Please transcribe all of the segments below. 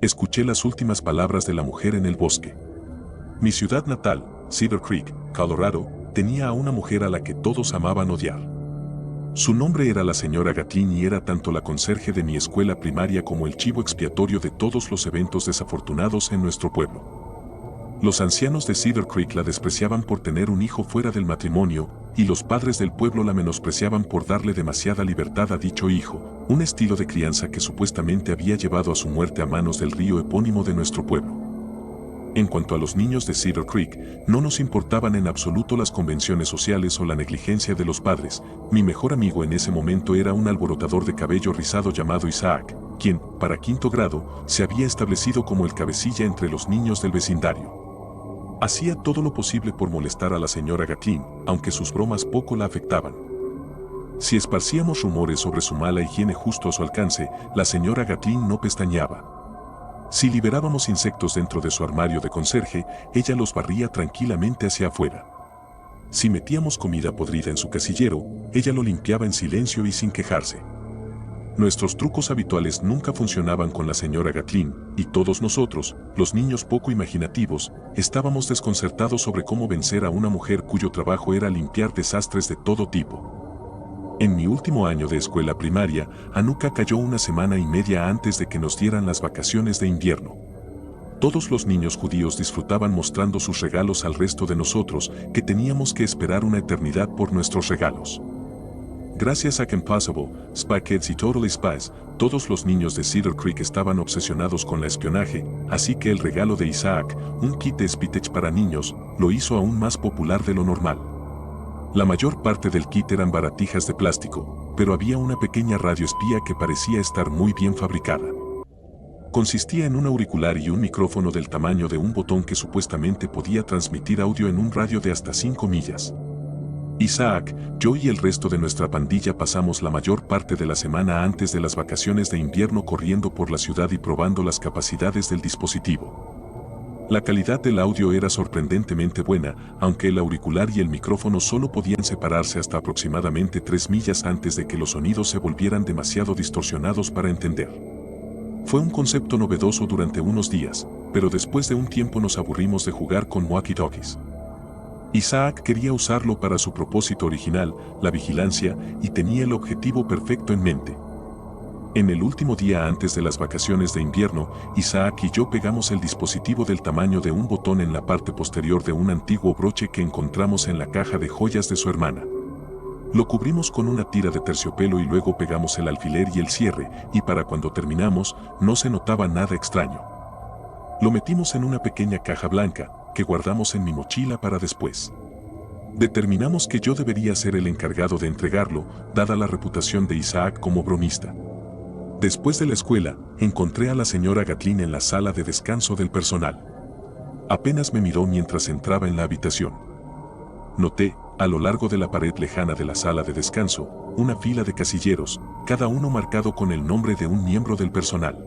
Escuché las últimas palabras de la mujer en el bosque. Mi ciudad natal, Cedar Creek, Colorado, tenía a una mujer a la que todos amaban odiar. Su nombre era la señora Gatlin y era tanto la conserje de mi escuela primaria como el chivo expiatorio de todos los eventos desafortunados en nuestro pueblo. Los ancianos de Cedar Creek la despreciaban por tener un hijo fuera del matrimonio, y los padres del pueblo la menospreciaban por darle demasiada libertad a dicho hijo, un estilo de crianza que supuestamente había llevado a su muerte a manos del río epónimo de nuestro pueblo. En cuanto a los niños de Cedar Creek, no nos importaban en absoluto las convenciones sociales o la negligencia de los padres. Mi mejor amigo en ese momento era un alborotador de cabello rizado llamado Isaac, quien, para quinto grado, se había establecido como el cabecilla entre los niños del vecindario. Hacía todo lo posible por molestar a la señora Gatlin, aunque sus bromas poco la afectaban. Si esparcíamos rumores sobre su mala higiene justo a su alcance, la señora Gatlin no pestañeaba. Si liberábamos insectos dentro de su armario de conserje, ella los barría tranquilamente hacia afuera. Si metíamos comida podrida en su casillero, ella lo limpiaba en silencio y sin quejarse. Nuestros trucos habituales nunca funcionaban con la señora Gatlin, y todos nosotros, los niños poco imaginativos, estábamos desconcertados sobre cómo vencer a una mujer cuyo trabajo era limpiar desastres de todo tipo. En mi último año de escuela primaria, Hanukkah cayó una semana y media antes de que nos dieran las vacaciones de invierno. Todos los niños judíos disfrutaban mostrando sus regalos al resto de nosotros, que teníamos que esperar una eternidad por nuestros regalos. Gracias a Impossible, Spy Kids y Totally Spies, todos los niños de Cedar Creek estaban obsesionados con el espionaje, así que el regalo de Isaac, un kit de Spitech para niños, lo hizo aún más popular de lo normal. La mayor parte del kit eran baratijas de plástico, pero había una pequeña radio espía que parecía estar muy bien fabricada. Consistía en un auricular y un micrófono del tamaño de un botón que supuestamente podía transmitir audio en un radio de hasta 5 millas. Isaac, yo y el resto de nuestra pandilla pasamos la mayor parte de la semana antes de las vacaciones de invierno corriendo por la ciudad y probando las capacidades del dispositivo. La calidad del audio era sorprendentemente buena, aunque el auricular y el micrófono solo podían separarse hasta aproximadamente 3 millas antes de que los sonidos se volvieran demasiado distorsionados para entender. Fue un concepto novedoso durante unos días, pero después de un tiempo nos aburrimos de jugar con walkie-talkies. Isaac quería usarlo para su propósito original, la vigilancia, y tenía el objetivo perfecto en mente. En el último día antes de las vacaciones de invierno, Isaac y yo pegamos el dispositivo del tamaño de un botón en la parte posterior de un antiguo broche que encontramos en la caja de joyas de su hermana. Lo cubrimos con una tira de terciopelo y luego pegamos el alfiler y el cierre, y para cuando terminamos, no se notaba nada extraño. Lo metimos en una pequeña caja blanca, que guardamos en mi mochila para después. Determinamos que yo debería ser el encargado de entregarlo, dada la reputación de Isaac como bromista. Después de la escuela, encontré a la señora Gatlin en la sala de descanso del personal. Apenas me miró mientras entraba en la habitación. Noté, a lo largo de la pared lejana de la sala de descanso, una fila de casilleros, cada uno marcado con el nombre de un miembro del personal.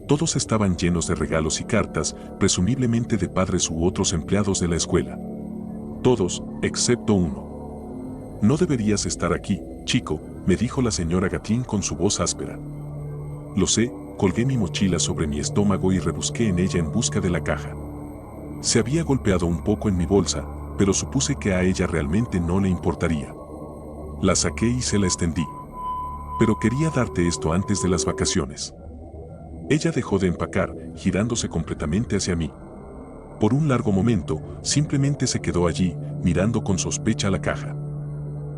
Todos estaban llenos de regalos y cartas, presumiblemente de padres u otros empleados de la escuela. Todos, excepto uno. No deberías estar aquí, chico, me dijo la señora Gatlin con su voz áspera. Lo sé, colgué mi mochila sobre mi estómago y rebusqué en ella en busca de la caja. Se había golpeado un poco en mi bolsa, pero supuse que a ella realmente no le importaría. La saqué y se la extendí. Pero quería darte esto antes de las vacaciones. Ella dejó de empacar, girándose completamente hacia mí. Por un largo momento, simplemente se quedó allí, mirando con sospecha la caja.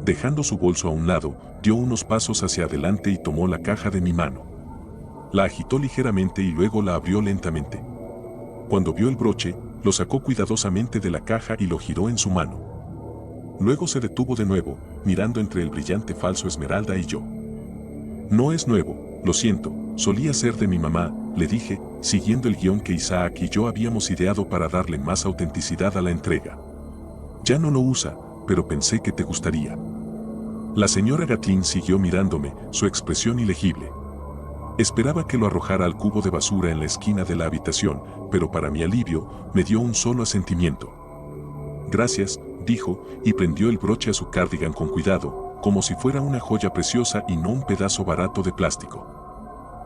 Dejando su bolso a un lado, dio unos pasos hacia adelante y tomó la caja de mi mano. La agitó ligeramente y luego la abrió lentamente. Cuando vio el broche, lo sacó cuidadosamente de la caja y lo giró en su mano. Luego se detuvo de nuevo, mirando entre el brillante falso esmeralda y yo. No es nuevo, lo siento, solía ser de mi mamá, le dije, siguiendo el guión que Isaac y yo habíamos ideado para darle más autenticidad a la entrega. Ya no lo usa, pero pensé que te gustaría. La señora Gatlin siguió mirándome, su expresión ilegible. Esperaba que lo arrojara al cubo de basura en la esquina de la habitación, pero para mi alivio, me dio un solo asentimiento. Gracias, dijo, y prendió el broche a su cardigan con cuidado, como si fuera una joya preciosa y no un pedazo barato de plástico.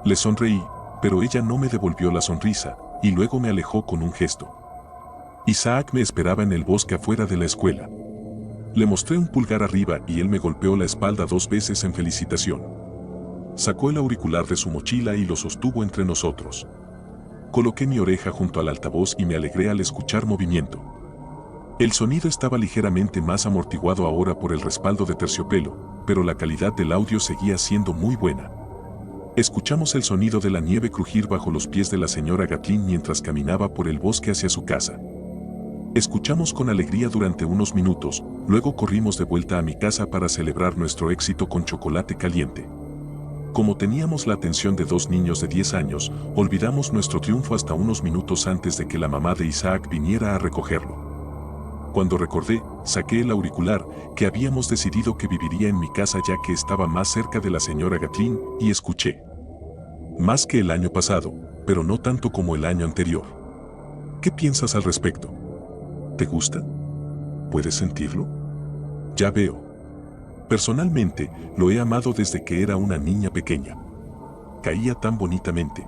Le sonreí, pero ella no me devolvió la sonrisa, y luego me alejó con un gesto. Isaac me esperaba en el bosque afuera de la escuela. Le mostré un pulgar arriba y él me golpeó la espalda 2 veces en felicitación. Sacó el auricular de su mochila y lo sostuvo entre nosotros. Coloqué mi oreja junto al altavoz y me alegré al escuchar movimiento. El sonido estaba ligeramente más amortiguado ahora por el respaldo de terciopelo, pero la calidad del audio seguía siendo muy buena. Escuchamos el sonido de la nieve crujir bajo los pies de la señora Gatlin mientras caminaba por el bosque hacia su casa. Escuchamos con alegría durante unos minutos, luego corrimos de vuelta a mi casa para celebrar nuestro éxito con chocolate caliente. Como teníamos la atención de 2 niños de 10 años, olvidamos nuestro triunfo hasta unos minutos antes de que la mamá de Isaac viniera a recogerlo. Cuando recordé, saqué el auricular, que habíamos decidido que viviría en mi casa ya que estaba más cerca de la señora Gatlin, y escuché. Más que el año pasado, pero no tanto como el año anterior. ¿Qué piensas al respecto? ¿Te gusta? ¿Puedes sentirlo? Ya veo. Personalmente, lo he amado desde que era una niña pequeña. Caía tan bonitamente.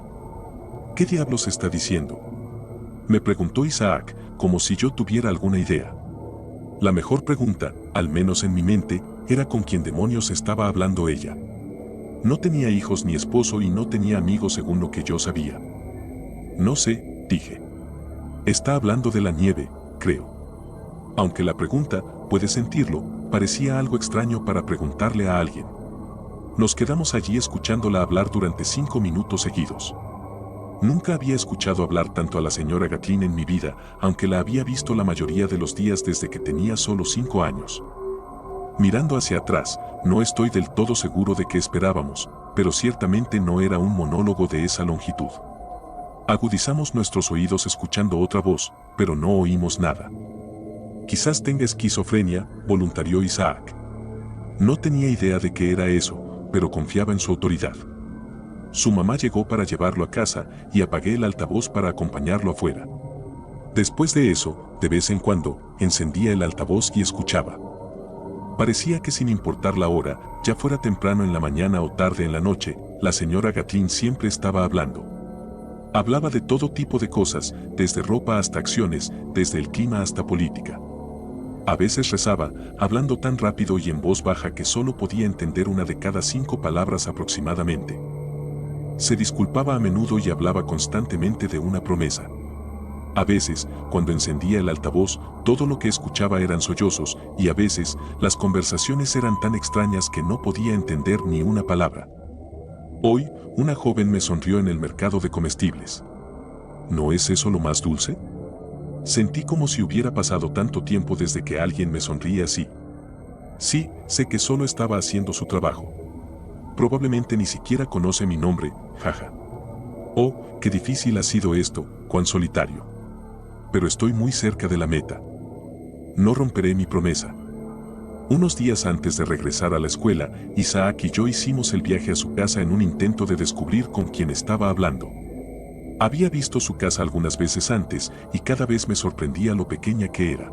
¿Qué diablos está diciendo? Me preguntó Isaac, como si yo tuviera alguna idea. La mejor pregunta, al menos en mi mente, era con quién demonios estaba hablando ella. No tenía hijos ni esposo y no tenía amigos según lo que yo sabía. No sé, dije. Está hablando de la nieve, creo. Aunque la pregunta, ¿puedes sentirlo?, parecía algo extraño para preguntarle a alguien. Nos quedamos allí escuchándola hablar durante 5 minutos seguidos. Nunca había escuchado hablar tanto a la señora Gatlin en mi vida, aunque la había visto la mayoría de los días desde que tenía solo 5 años. Mirando hacia atrás, no estoy del todo seguro de qué esperábamos, pero ciertamente no era un monólogo de esa longitud. Agudizamos nuestros oídos escuchando otra voz, pero no oímos nada. Quizás tenga esquizofrenia, voluntarió Isaac. No tenía idea de qué era eso, pero confiaba en su autoridad. Su mamá llegó para llevarlo a casa y apagué el altavoz para acompañarlo afuera. Después de eso, de vez en cuando, encendía el altavoz y escuchaba. Parecía que sin importar la hora, ya fuera temprano en la mañana o tarde en la noche, la señora Gatlin siempre estaba hablando. Hablaba de todo tipo de cosas, desde ropa hasta acciones, desde el clima hasta política. A veces rezaba, hablando tan rápido y en voz baja que solo podía entender una de cada 5 palabras aproximadamente. Se disculpaba a menudo y hablaba constantemente de una promesa. A veces, cuando encendía el altavoz, todo lo que escuchaba eran sollozos, y a veces, las conversaciones eran tan extrañas que no podía entender ni una palabra. Hoy, una joven me sonrió en el mercado de comestibles. ¿No es eso lo más dulce? Sentí como si hubiera pasado tanto tiempo desde que alguien me sonríe así. Sí, sé que solo estaba haciendo su trabajo. Probablemente ni siquiera conoce mi nombre, jaja. Oh, qué difícil ha sido esto, cuán solitario. Pero estoy muy cerca de la meta. No romperé mi promesa. Unos días antes de regresar a la escuela, Isaac y yo hicimos el viaje a su casa en un intento de descubrir con quién estaba hablando. Había visto su casa algunas veces antes y cada vez me sorprendía lo pequeña que era.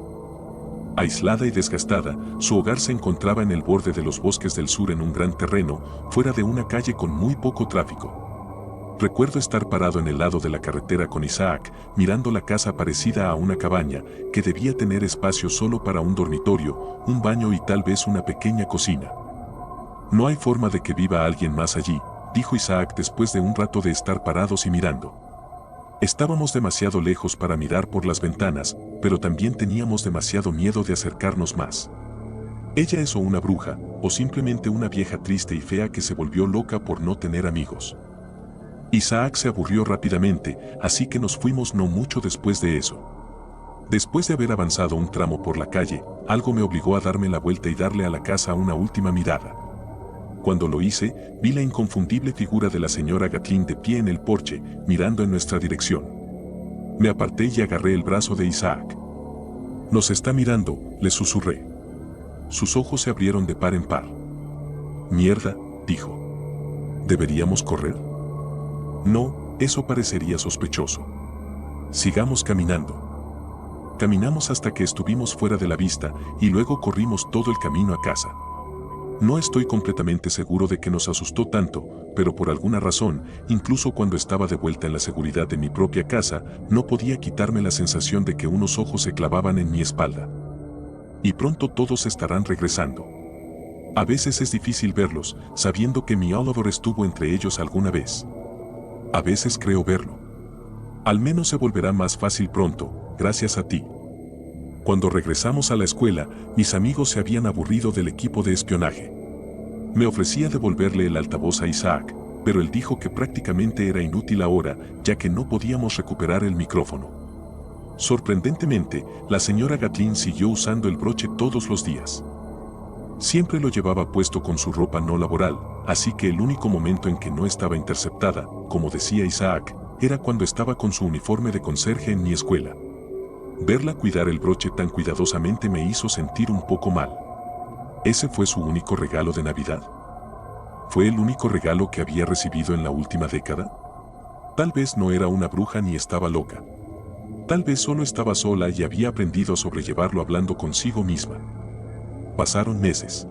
Aislada y desgastada, su hogar se encontraba en el borde de los bosques del sur en un gran terreno, fuera de una calle con muy poco tráfico. Recuerdo estar parado en el lado de la carretera con Isaac, mirando la casa parecida a una cabaña, que debía tener espacio solo para un dormitorio, un baño y tal vez una pequeña cocina. No hay forma de que viva alguien más allí, dijo Isaac después de un rato de estar parados y mirando. Estábamos demasiado lejos para mirar por las ventanas, pero también teníamos demasiado miedo de acercarnos más. Ella es o una bruja, o simplemente una vieja triste y fea que se volvió loca por no tener amigos. Isaac se aburrió rápidamente, así que nos fuimos no mucho después de eso. Después de haber avanzado un tramo por la calle, algo me obligó a darme la vuelta y darle a la casa una última mirada. Cuando lo hice, vi la inconfundible figura de la señora Gatlin de pie en el porche, mirando en nuestra dirección. Me aparté y agarré el brazo de Isaac. «Nos está mirando», le susurré. Sus ojos se abrieron de par en par. «Mierda», dijo. «¿Deberíamos correr?» «No, eso parecería sospechoso. Sigamos caminando». Caminamos hasta que estuvimos fuera de la vista y luego corrimos todo el camino a casa. No estoy completamente seguro de que nos asustó tanto, pero por alguna razón, incluso cuando estaba de vuelta en la seguridad de mi propia casa, no podía quitarme la sensación de que unos ojos se clavaban en mi espalda. Y pronto todos estarán regresando. A veces es difícil verlos, sabiendo que mi Oliver estuvo entre ellos alguna vez. A veces creo verlo. Al menos se volverá más fácil pronto, gracias a ti. Cuando regresamos a la escuela, mis amigos se habían aburrido del equipo de espionaje. Me ofrecía devolverle el altavoz a Isaac, pero él dijo que prácticamente era inútil ahora, ya que no podíamos recuperar el micrófono. Sorprendentemente, la señora Gatlin siguió usando el broche todos los días. Siempre lo llevaba puesto con su ropa no laboral, así que el único momento en que no estaba interceptada, como decía Isaac, era cuando estaba con su uniforme de conserje en mi escuela. Verla cuidar el broche tan cuidadosamente me hizo sentir un poco mal. ¿Ese fue su único regalo de Navidad? ¿Fue el único regalo que había recibido en la última década? Tal vez no era una bruja ni estaba loca. Tal vez solo estaba sola y había aprendido a sobrellevarlo hablando consigo misma. Pasaron meses.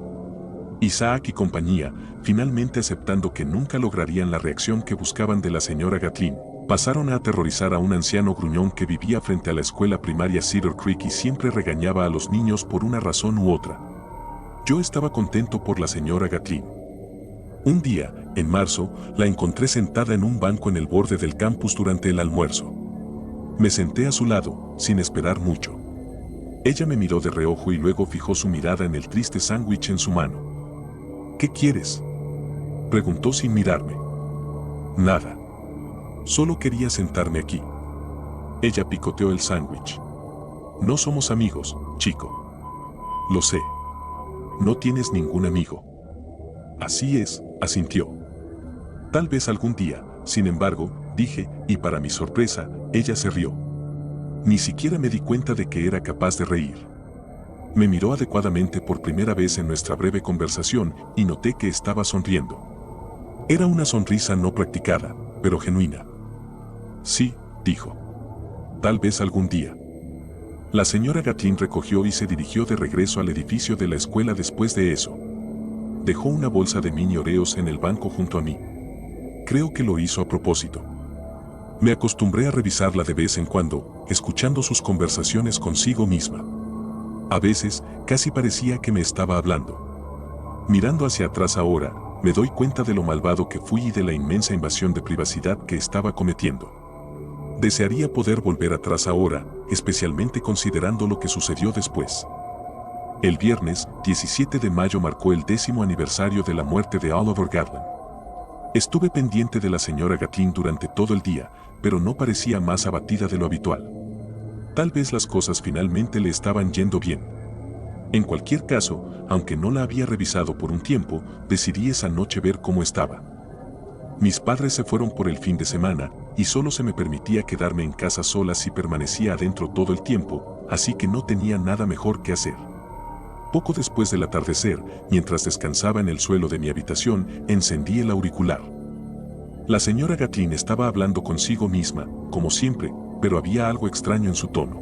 Isaac y compañía, finalmente aceptando que nunca lograrían la reacción que buscaban de la señora Gatlin, pasaron a aterrorizar a un anciano gruñón que vivía frente a la escuela primaria Cedar Creek y siempre regañaba a los niños por una razón u otra. Yo estaba contento por la señora Gatlin. Un día, en marzo, la encontré sentada en un banco en el borde del campus durante el almuerzo. Me senté a su lado, sin esperar mucho. Ella me miró de reojo y luego fijó su mirada en el triste sándwich en su mano. ¿Qué quieres?, preguntó sin mirarme. Nada. Solo quería sentarme aquí. Ella picoteó el sándwich. No somos amigos, chico. Lo sé. No tienes ningún amigo. Así es, asintió. Tal vez algún día, sin embargo, dije, y para mi sorpresa, ella se rió. Ni siquiera me di cuenta de que era capaz de reír. Me miró adecuadamente por primera vez en nuestra breve conversación y noté que estaba sonriendo. Era una sonrisa no practicada, pero genuina. Sí, dijo. Tal vez algún día. La señora Gatlin recogió y se dirigió de regreso al edificio de la escuela después de eso. Dejó una bolsa de mini Oreos en el banco junto a mí. Creo que lo hizo a propósito. Me acostumbré a revisarla de vez en cuando, escuchando sus conversaciones consigo misma. A veces, casi parecía que me estaba hablando. Mirando hacia atrás ahora, me doy cuenta de lo malvado que fui y de la inmensa invasión de privacidad que estaba cometiendo. Desearía poder volver atrás ahora, especialmente considerando lo que sucedió después. El viernes, 17 de mayo marcó el 10º aniversario de la muerte de Oliver Gatlin. Estuve pendiente de la señora Gatlin durante todo el día, pero no parecía más abatida de lo habitual. Tal vez las cosas finalmente le estaban yendo bien. En cualquier caso, aunque no la había revisado por un tiempo, decidí esa noche ver cómo estaba. Mis padres se fueron por el fin de semana, y solo se me permitía quedarme en casa sola si permanecía adentro todo el tiempo, así que no tenía nada mejor que hacer. Poco después del atardecer, mientras descansaba en el suelo de mi habitación, encendí el auricular. La señora Gatlin estaba hablando consigo misma, como siempre, pero había algo extraño en su tono.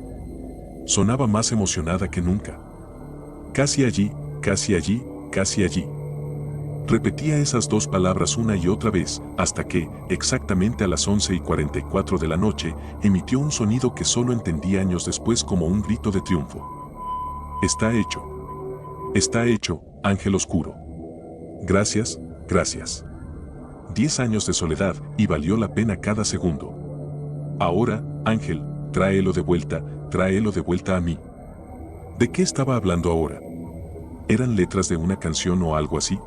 Sonaba más emocionada que nunca. Casi allí, casi allí, casi allí. Repetía esas dos palabras una y otra vez, hasta que, exactamente a las 11:44 de la noche, emitió un sonido que solo entendí años después como un grito de triunfo. Está hecho. Está hecho, ángel oscuro. Gracias, gracias. 10 años de soledad, y valió la pena cada segundo. Ahora, ángel, tráelo de vuelta a mí. ¿De qué estaba hablando ahora? ¿Eran letras de una canción o algo así?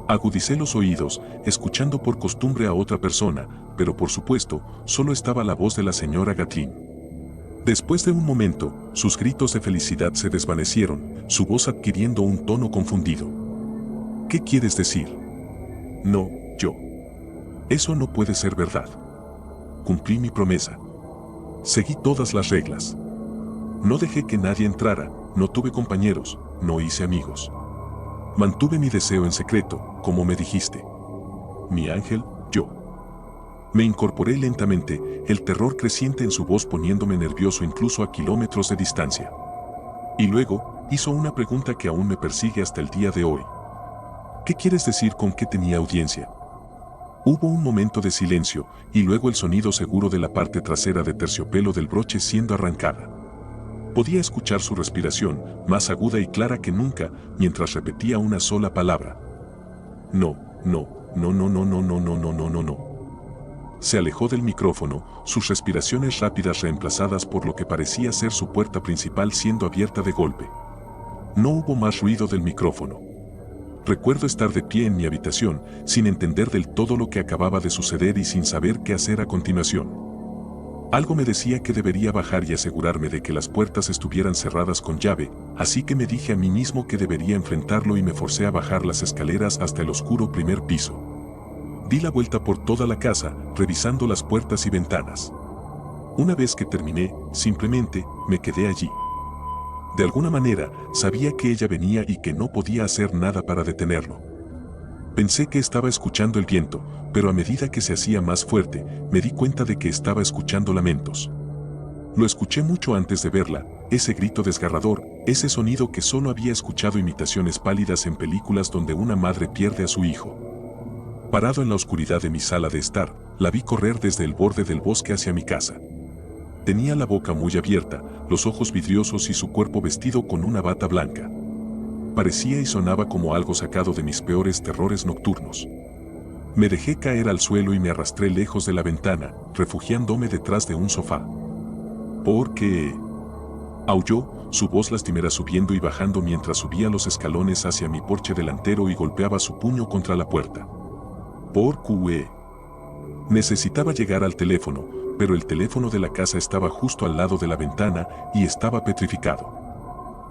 Agudicé los oídos, escuchando por costumbre a otra persona, pero por supuesto, solo estaba la voz de la señora Gatlin. Después de un momento, sus gritos de felicidad se desvanecieron, su voz adquiriendo un tono confundido. ¿Qué quieres decir? No, yo. Eso no puede ser verdad. Cumplí mi promesa. Seguí todas las reglas. No dejé que nadie entrara, no tuve compañeros, no hice amigos. Mantuve mi deseo en secreto, como me dijiste. Mi ángel, yo. Me incorporé lentamente, el terror creciente en su voz poniéndome nervioso incluso a kilómetros de distancia. Y luego, hizo una pregunta que aún me persigue hasta el día de hoy. ¿Qué quieres decir con que tenía audiencia? Hubo un momento de silencio, y luego el sonido seguro de la parte trasera de terciopelo del broche siendo arrancada. Podía escuchar su respiración, más aguda y clara que nunca, mientras repetía una sola palabra. No, no, no, no, no, no, no, no, no, no, no, no. Se alejó del micrófono, sus respiraciones rápidas reemplazadas por lo que parecía ser su puerta principal siendo abierta de golpe. No hubo más ruido del micrófono. Recuerdo estar de pie en mi habitación, sin entender del todo lo que acababa de suceder y sin saber qué hacer a continuación. Algo me decía que debería bajar y asegurarme de que las puertas estuvieran cerradas con llave, así que me dije a mí mismo que debería enfrentarlo y me forcé a bajar las escaleras hasta el oscuro primer piso. Di la vuelta por toda la casa, revisando las puertas y ventanas. Una vez que terminé, simplemente me quedé allí. De alguna manera, sabía que ella venía y que no podía hacer nada para detenerlo. Pensé que estaba escuchando el viento, pero a medida que se hacía más fuerte, me di cuenta de que estaba escuchando lamentos. Lo escuché mucho antes de verla, ese grito desgarrador, ese sonido que solo había escuchado imitaciones pálidas en películas donde una madre pierde a su hijo. Parado en la oscuridad de mi sala de estar, la vi correr desde el borde del bosque hacia mi casa. Tenía la boca muy abierta, los ojos vidriosos y su cuerpo vestido con una bata blanca. Parecía y sonaba como algo sacado de mis peores terrores nocturnos. Me dejé caer al suelo y me arrastré lejos de la ventana, refugiándome detrás de un sofá. ¿Por qué? Aulló, su voz lastimera subiendo y bajando mientras subía los escalones hacia mi porche delantero y golpeaba su puño contra la puerta. ¿Por qué? Necesitaba llegar al teléfono, pero el teléfono de la casa estaba justo al lado de la ventana y estaba petrificado.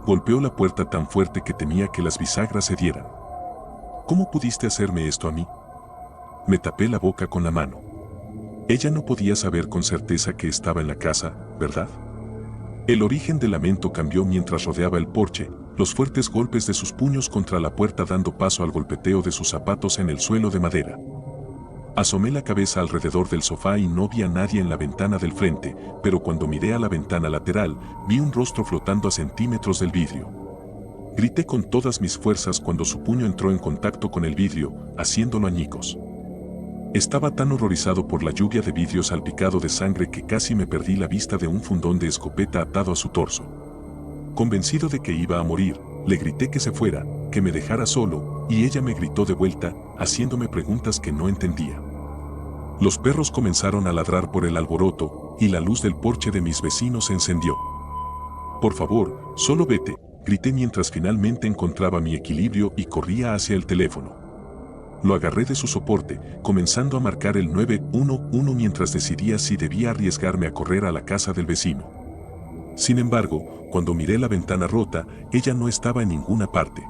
Golpeó la puerta tan fuerte que temía que las bisagras cedieran. ¿Cómo pudiste hacerme esto a mí? Me tapé la boca con la mano. Ella no podía saber con certeza que estaba en la casa, ¿verdad? El origen del lamento cambió mientras rodeaba el porche, los fuertes golpes de sus puños contra la puerta dando paso al golpeteo de sus zapatos en el suelo de madera. Asomé la cabeza alrededor del sofá y no vi a nadie en la ventana del frente, pero cuando miré a la ventana lateral, vi un rostro flotando a centímetros del vidrio. Grité con todas mis fuerzas cuando su puño entró en contacto con el vidrio, haciéndolo añicos. Estaba tan horrorizado por la lluvia de vidrio salpicado de sangre que casi me perdí la vista de un fundón de escopeta atado a su torso. Convencido de que iba a morir, le grité que se fuera, que me dejara solo, y ella me gritó de vuelta, haciéndome preguntas que no entendía. Los perros comenzaron a ladrar por el alboroto, y la luz del porche de mis vecinos se encendió. Por favor, solo vete, grité mientras finalmente encontraba mi equilibrio y corría hacia el teléfono. Lo agarré de su soporte, comenzando a marcar el 911 mientras decidía si debía arriesgarme a correr a la casa del vecino. Sin embargo, cuando miré la ventana rota, ella no estaba en ninguna parte.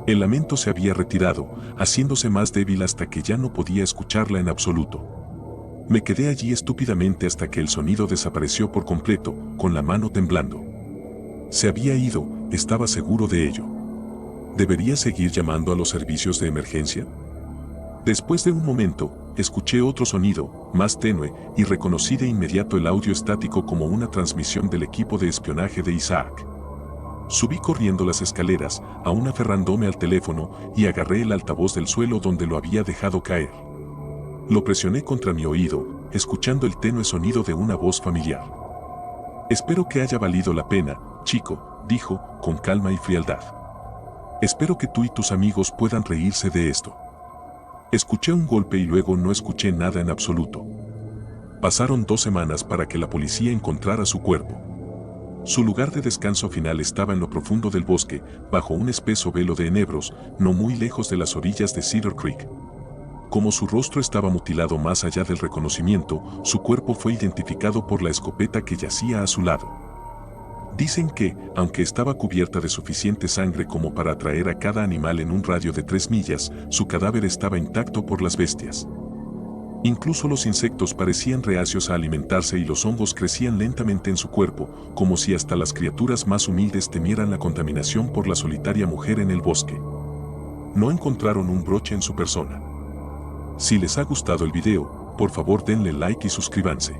El lamento se había retirado, haciéndose más débil hasta que ya no podía escucharla en absoluto. Me quedé allí estúpidamente hasta que el sonido desapareció por completo, con la mano temblando. Se había ido, estaba seguro de ello. ¿Debería seguir llamando a los servicios de emergencia? Después de un momento, escuché otro sonido, más tenue, y reconocí de inmediato el audio estático como una transmisión del equipo de espionaje de Isaac. Subí corriendo las escaleras, aún aferrándome al teléfono, y agarré el altavoz del suelo donde lo había dejado caer. Lo presioné contra mi oído, escuchando el tenue sonido de una voz familiar. Espero que haya valido la pena, chico, dijo, con calma y frialdad. Espero que tú y tus amigos puedan reírse de esto. Escuché un golpe y luego no escuché nada en absoluto. Pasaron 2 semanas para que la policía encontrara su cuerpo. Su lugar de descanso final estaba en lo profundo del bosque, bajo un espeso velo de enebros, no muy lejos de las orillas de Cedar Creek. Como su rostro estaba mutilado más allá del reconocimiento, su cuerpo fue identificado por la escopeta que yacía a su lado. Dicen que, aunque estaba cubierta de suficiente sangre como para atraer a cada animal en un radio de 3 millas, su cadáver estaba intacto por las bestias. Incluso los insectos parecían reacios a alimentarse y los hongos crecían lentamente en su cuerpo, como si hasta las criaturas más humildes temieran la contaminación por la solitaria mujer en el bosque. No encontraron un broche en su persona. Si les ha gustado el video, por favor denle like y suscríbanse.